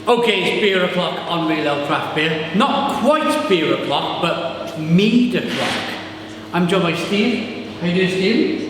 Okay, it's beer o'clock on Real Ale Craft Beer. Not quite beer o'clock, but mead o'clock. I'm joined by Steve. How you doing, Steve?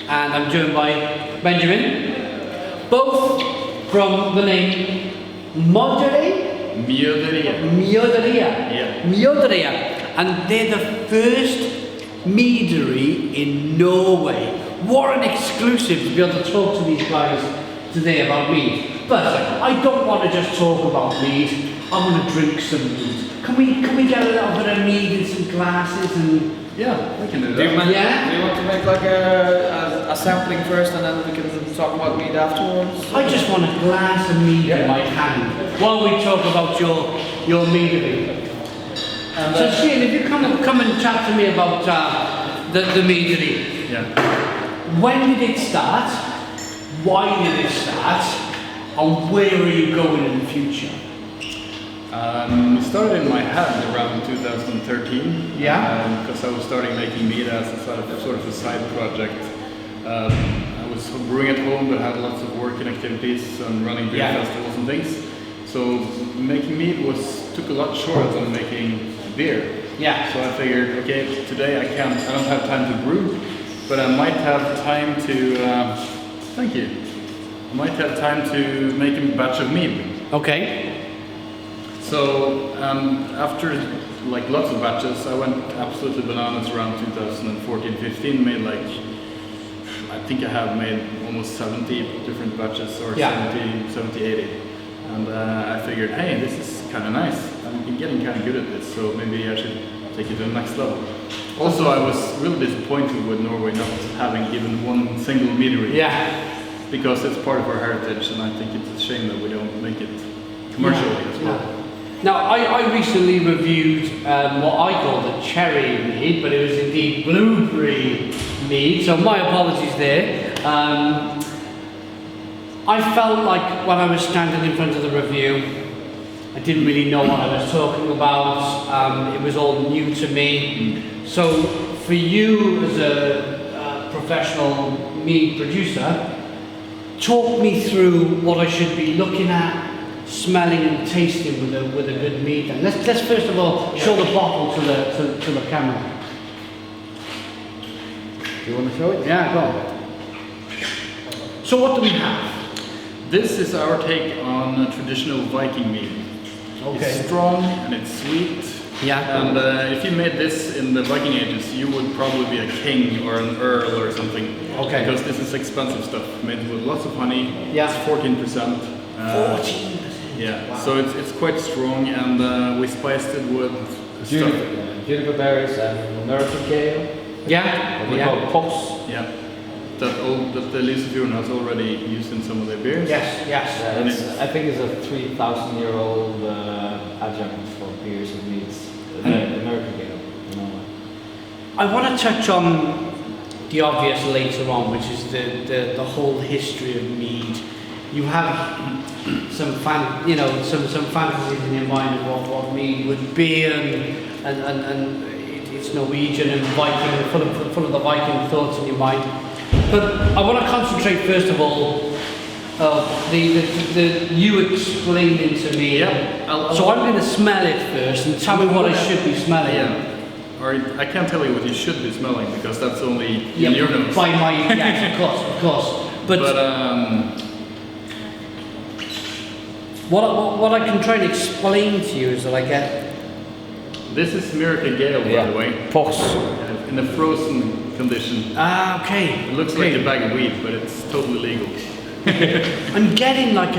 And I'm joined by Benjamin. Both from the name Meadery Mjøderiet. Yeah. Mjøderiet. And they're the first meadery in Norway. What an exclusive to be able to talk to these guys today about mead. But I don't want to just talk about mead. I want to drink some mead. Can we get a little bit of mead in some glasses and? Yeah, we can do that. Do you want to make like a sampling first and then we can talk about mead afterwards? I just want a glass of mead in my hand while we talk about your meadery. So Shane, if you come and chat to me about the meadery. Yeah. When did it start? Why did it start? And where are you going in the future? It started in my head around 2013. Yeah. Because I was starting making mead as a sort of a side project. I was brewing at home, but had lots of work and activities and running beer festivals and things. So making mead took a lot shorter than making beer. Yeah. So I figured, okay, today I don't have time to brew, but I might have time to. Thank you. I might have time to make a batch of mead. Okay. So after like lots of batches, I went absolutely bananas around 2014-15. Made like, I think I have made almost 70 different batches, or 70, 80. And I figured, hey, this is kind of nice. I'm getting kind of good at this, so maybe I should take it to the next level. Also, I was really disappointed with Norway not having even one single meadery. Yeah. Because it's part of our heritage, and I think it's a shame that we don't make it commercially as well. Yeah. Now, I recently reviewed what I called a cherry mead, but it was indeed blueberry mead, so my apologies there. I felt like when I was standing in front of the review, I didn't really know what I was talking about. It was all new to me. So for you as a professional mead producer, talk me through what I should be looking at, smelling and tasting with a good mead. And let's first of all show the bottle to the camera. Do you want to show it? Yeah, go on. So what do we have? This is our take on a traditional Viking mead. Okay. It's strong and it's sweet. Yeah. And if you made this in the Viking ages, you would probably be a king or an earl or something. Okay. Because this is expensive stuff, made with lots of honey. Yeah. It's 14%. 14%. Yeah. Wow. So it's quite strong, and we spiced it with Juniper berries and American kale. Yeah. What we call pops. Yeah. That the Lise Fjorden has already used in some of their beers. Yes. Yeah, I think it's a 3,000-year-old adjunct for beers and meats. American kale. I want to touch on the obvious later on, which is the whole history of mead. You have some fantasies in your mind of what mead would be, and it's Norwegian and Viking, full of the Viking thoughts in your mind. But I want to concentrate first of all, you explained it to me. Yeah. So I'm going to smell it first and tell me what I should be smelling. Yeah. Or I can't tell you what you should be smelling because that's only in your nose. By my yes, of course. But what I can try and explain to you is that I get. This is American Gale, by the way. Pops. In a frozen condition. Ah, okay. It looks like a bag of weed, but it's totally legal. I'm getting like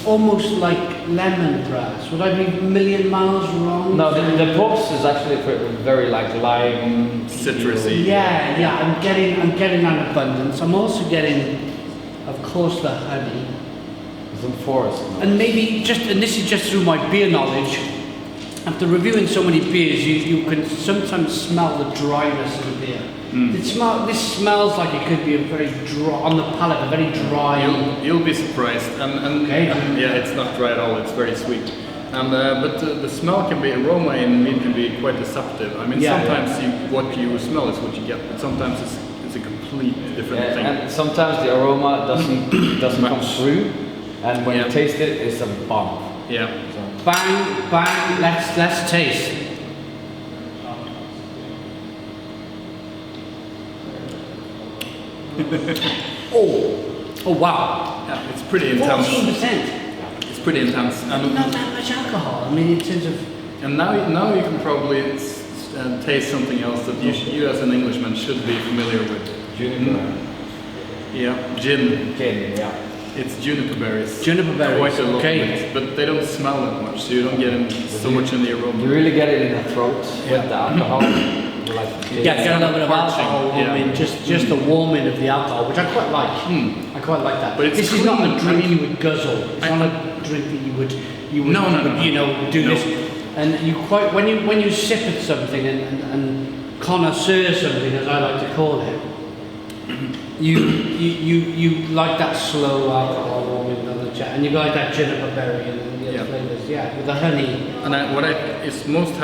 almost like lemongrass. Would I be a million miles wrong? No, the pops is actually very like lime, citrusy. Yeah. I'm getting an abundance. I'm also getting, of course, the honey. Some forest. And maybe and this is just through my beer knowledge. After reviewing so many beers, you can sometimes smell the dryness of the beer. This smells like it could be a very dry, on the palate, a very dry. You'll be surprised, and yeah, it's not dry at all. It's very sweet, and but the smell can be aroma in mead can be quite deceptive. I mean, sometimes what you smell is what you get, but sometimes it's a complete different thing. And sometimes the aroma doesn't come through, and when you taste it, it's a bomb. Yeah. So, Bang, bang, let's taste. Oh wow. Yeah, it's pretty intense. 14%. It's pretty intense. Not that much alcohol. I mean, in terms of. And now you can probably taste something else that you as an Englishman should be familiar with. juniper. Yeah, gin. Gin, yeah. It's juniper berries. Juniper berries, Quite a lot okay. of it, but they don't smell that much, so you don't get so much in the aroma. You really get it in the throat with the alcohol. Like gin. Yeah, get a little bit of Parching, alcohol. yeah. I mean, just the warming of the alcohol, which I quite like. I quite like that. But it's this is not a clean. drink I mean, you would guzzle. It's not a drink that you would No. you know do No. this. And you quite when you sip at something and connoisseur something, as I like to call it, you like that slow alcohol warming on the chat, and you like that juniper berry and the other flavors, with the honey. And what I'm most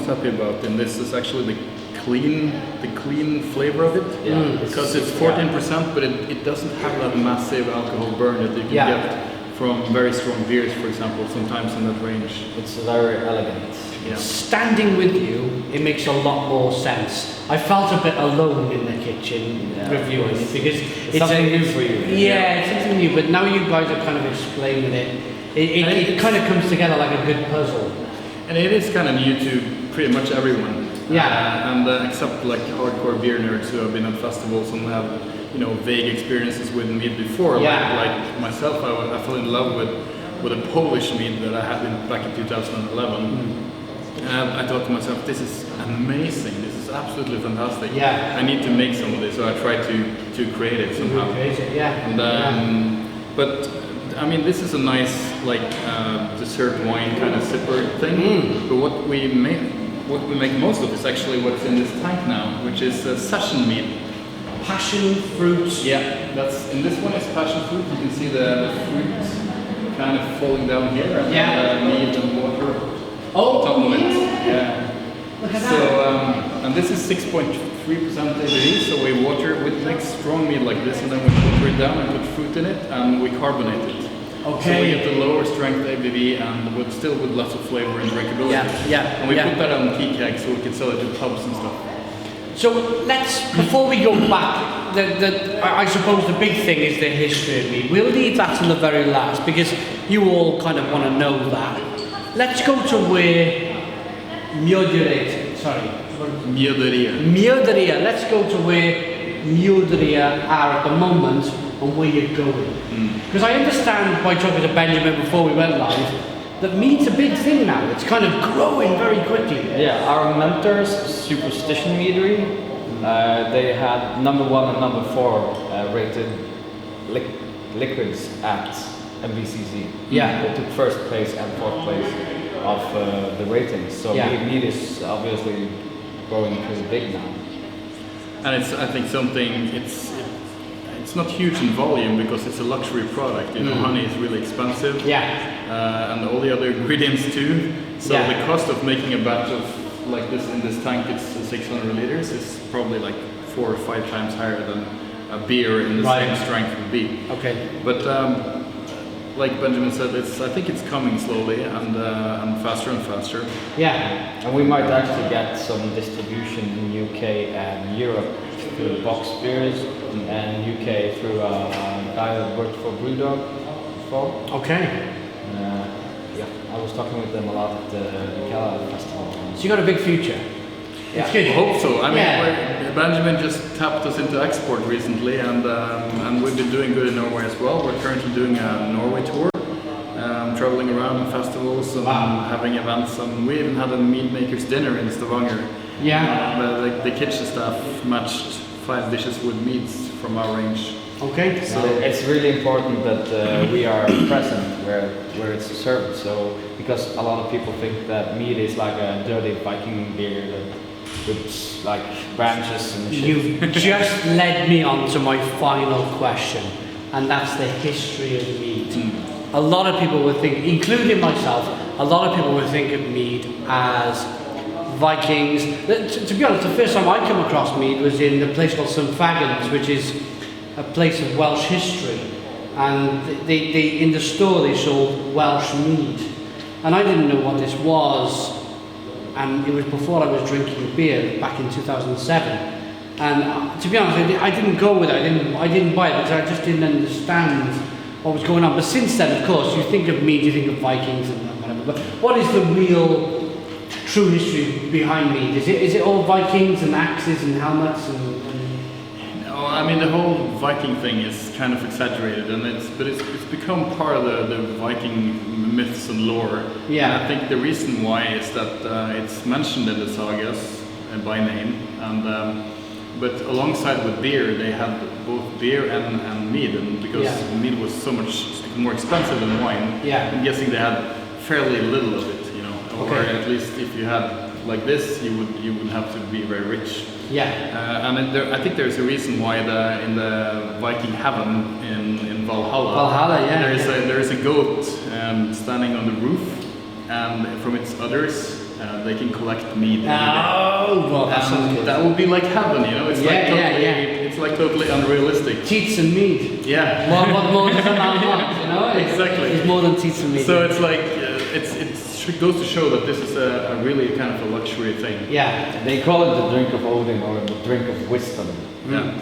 happy about in this is actually the clean flavor of it. Yeah. Because it's 14%, but it doesn't have that massive alcohol burn that you can get from very strong beers, for example, sometimes in that range. It's very elegant. Yeah. Standing with you, it makes a lot more sense. I felt a bit alone in the kitchen reviewing it because it's something new for you. Yeah, it's something new. But now you guys are kind of explaining it. It kind of comes together like a good puzzle. And it is kind of new to pretty much everyone. Yeah. Except like hardcore beer nerds who have been at festivals and have vague experiences with mead before. Yeah. Like myself, I fell in love with a Polish mead that I had back in 2011. I thought to myself, this is amazing. This is absolutely fantastic. Yeah. I need to make some of this, so I tried to create it somehow. But I mean, this is a nice dessert wine kind of sipper thing. But what we make most of is actually what's in this tank now, which is session mead. Passion fruits. Yeah, in this one is passion fruit. You can see the fruit kind of falling down here, and mead and water on top of it. Yeah. Look at So that. and this is 6.3% ABV. So we make strong mead like this, and then we water it down and put fruit in it, and we carbonate it. Okay. So we get the lower strength ABV and with lots of flavor and drinkability. And we put that on key kegs so we can sell it to pubs and stuff. So before we go back, I suppose the big thing is the history of mead. We'll leave that till the very last because you all kind of want to know that. Let's go to where Mjøderiet, Mjøderiet. Let's go to where Mjøderiet are at the moment and where you're going. Because I understand by talking to Benjamin before we went live that mead's a big thing now. It's kind of growing very quickly. Yeah, our mentors, Superstition Meadery, they had number 1 and number 4 rated liquids at MBCC. Yeah. They took first place and fourth place of the ratings. So mead is obviously growing pretty big now. And I think it's not huge in volume because it's a luxury product. Honey is really expensive. And all the other ingredients too. So the cost of making a batch of like this in this tank, it's 600 liters, is probably like 4 or 5 times higher than a beer in the same strength would be. Okay. But like Benjamin said, I think it's coming slowly and faster and faster. Yeah. And we might actually get some distribution in UK and Europe through box beers, and UK through a guy that worked for Brewdog before. Okay. I was talking with them a lot at the Kala Festival. So you got a big future. It's good. I hope so. I mean, Benjamin just tapped us into export recently, and we've been doing good in Norway as well. We're currently doing a Norway tour, traveling around in festivals and having events. And we even had a mead makers dinner in Stavanger. Yeah. The kitchen staff matched 5 dishes with meads from our range. Okay. So it's really important that we are present where it's served. So because a lot of people think that mead is like a dirty Viking beer with like branches and shit. You've just led me on to my final question, and that's the history of mead. A lot of people would think, including myself, a lot of people would think of mead as Vikings. To be honest, the first time I came across mead was in a place called St Fagans, which is a place of Welsh history. and they in the store they sold Welsh mead, and I didn't know what this was, and it was before I was drinking beer back in 2007. And to be honest, I didn't go with it. I didn't buy it because I just didn't understand what was going on. But since then, of course, you think of mead, you think of Vikings and whatever. But what is the real, true history behind mead? Is it all Vikings and axes and helmets and No, I mean the whole Viking thing is kind of exaggerated, and it's become part of the Viking myths and lore. Yeah. And I think the reason why is that it's mentioned in the sagas by name, and but alongside with beer, they had both beer and mead, and because mead was so much more expensive than wine, I'm guessing they had fairly little of it, you know, or at least if you had like this, you would have to be very rich. Yeah. And I think there's a reason why in the Viking heaven in Valhalla, there is a goat standing on the roof, and from its udders they can collect mead. Oh, well, that would be like heaven, you know. It's It's like totally unrealistic. Teats and mead. Yeah. What more does a man want, you know? Exactly. It's more than teats and mead. So it's like it goes to show that this is a really kind of a luxury thing. Yeah. They call it the drink of Odin or the drink of wisdom. Yeah.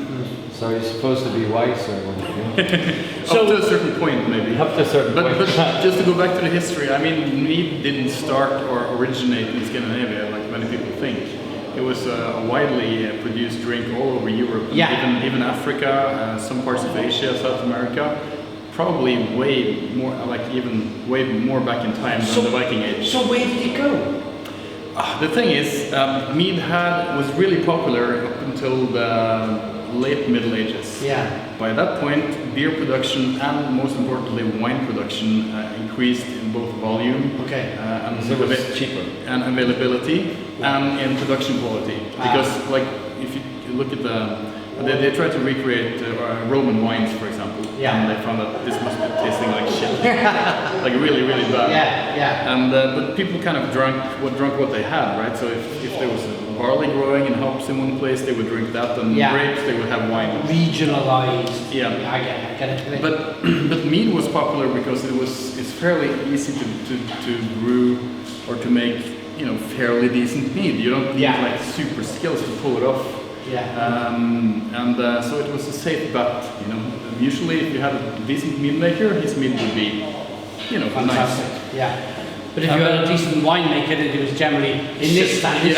So you're supposed to be wiser when you drink. Up to a certain point, maybe. Up to a certain point. But just to go back to the history, I mean, mead didn't start or originate in Scandinavia like many people think. It was a widely produced drink all over Europe, and even Africa, some parts of Asia, South America. Probably way more back in time than the Viking Age. So where did it go? The thing is, mead was really popular up until the late Middle Ages. Yeah. By that point, beer production and most importantly wine production increased in both volume and so it was cheaper and availability and in production quality. Because like if you look at they tried to recreate Roman wines, for example, and they found that this must be tasting like shit, like really, really bad. And but people kind of drank what they had, right? So if there was barley growing in hops in one place, they would drink that, and grapes they would have wine. Regionalized. Yeah, I get it. But mead was popular because it's fairly easy to brew or to make, you know, fairly decent mead. You don't need like super skills to pull it off. So it was a safe bet, you know. Usually, if you had a decent mead maker, his mead would be, you know, fantastic. Nice. Yeah. But if you had a decent winemaker, then it was generally in this standard.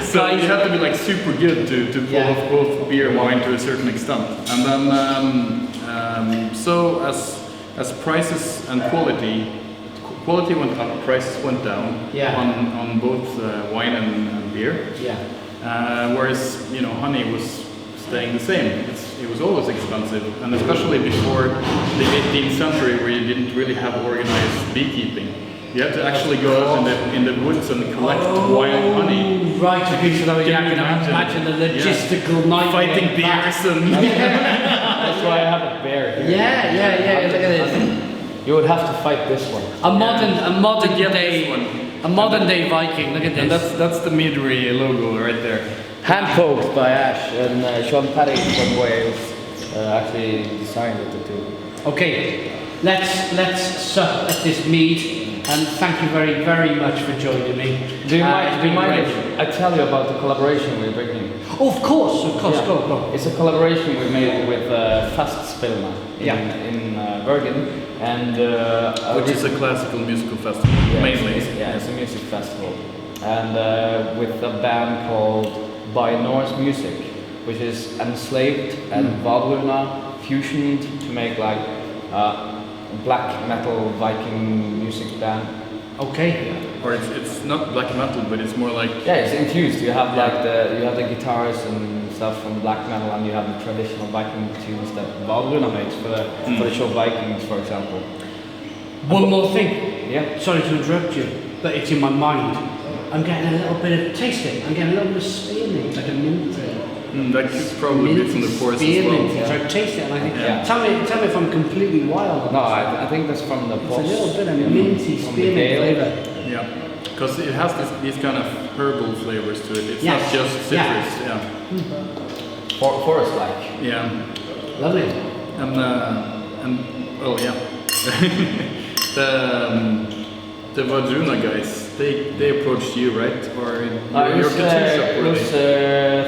So you have to be like super good to pull off both beer and wine to a certain extent. And then so as prices and quality went up, prices went down on both wine and beer. Whereas, you know, honey was staying the same. It was always expensive, and especially before the 18th century, where you didn't really have organized beekeeping. You had to actually go out in the woods and collect wild honey. Right, okay, so you can imagine the logistical nightmare. Fighting bears and... That's why I have a bear here. Yeah, look at this. You would have to fight this one. A modern day Viking, look at this. And that's the Meadery logo right there. Hand poked by Ash, and Sean Paddy from Wales actually designed it too. Okay, let's sup at this mead, and thank you very, very much for joining me. Do you mind if I tell you about the collaboration we're bringing? Oh, of course, go. It's a collaboration we made with Festspillene in Bergen, and which is a classical musical festival, mainly. It's a music festival, and with a band called By Norse Music, which is enslaved and Vadruna fusioned to make like black metal Viking music band. Okay. Or it's not black metal, but it's more like it's infused. You have like the guitars and stuff from black metal, and you have the traditional Viking tunes that Vadruna makes for the show Vikings, for example. One more thing. Yeah. Sorry to interrupt you, but it's in my mind. I'm getting a little bit of tasting. I'm getting a little bit of spearmint, like a minty. That could probably be from the forest as well. So I taste it and I think, tell me if I'm completely wild. No, I think that's from the It's a little bit of minty spearmint flavour. Yeah, because it has these kind of herbal flavors to it. It's not just citrus. Forest-like. Yeah. Lovely. And oh yeah, the Vadruna guys, they approached you, right? Or your tattoo shop? It was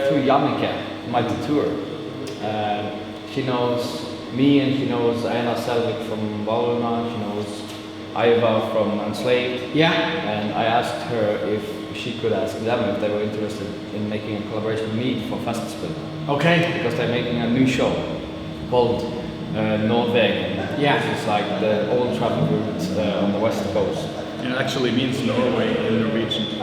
through Jannike, my tattooer. She knows me and she knows Anna Selvik from Valuna, she knows Aiva from Enslaved. Yeah. And I asked her if she could ask them if they were interested in making a collaboration with me for Festival. Okay. Because they're making a new show called Norway. Yeah. Which is like the old travel route on the west coast. It actually means Norway in Norwegian.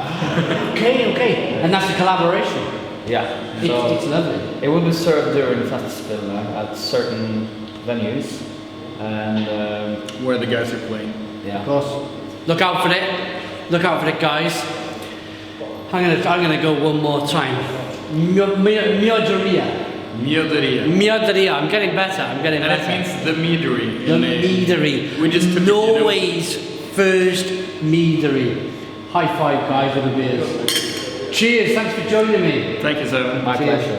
Okay. And that's a collaboration. Yeah. So It's lovely. it will be served during Festival at certain venues. And Where the guys are playing. yeah. Of course. Look out for it. Look out for it, guys. I'm gonna go one more time. Mjøderiet. Mjøderiet. I'm getting better. And it means the meadery. The Meadery. We just took Norway's first meadery. High five, guys, with the beers. Cheers. Thanks for joining me. Thank you, Simon. My pleasure.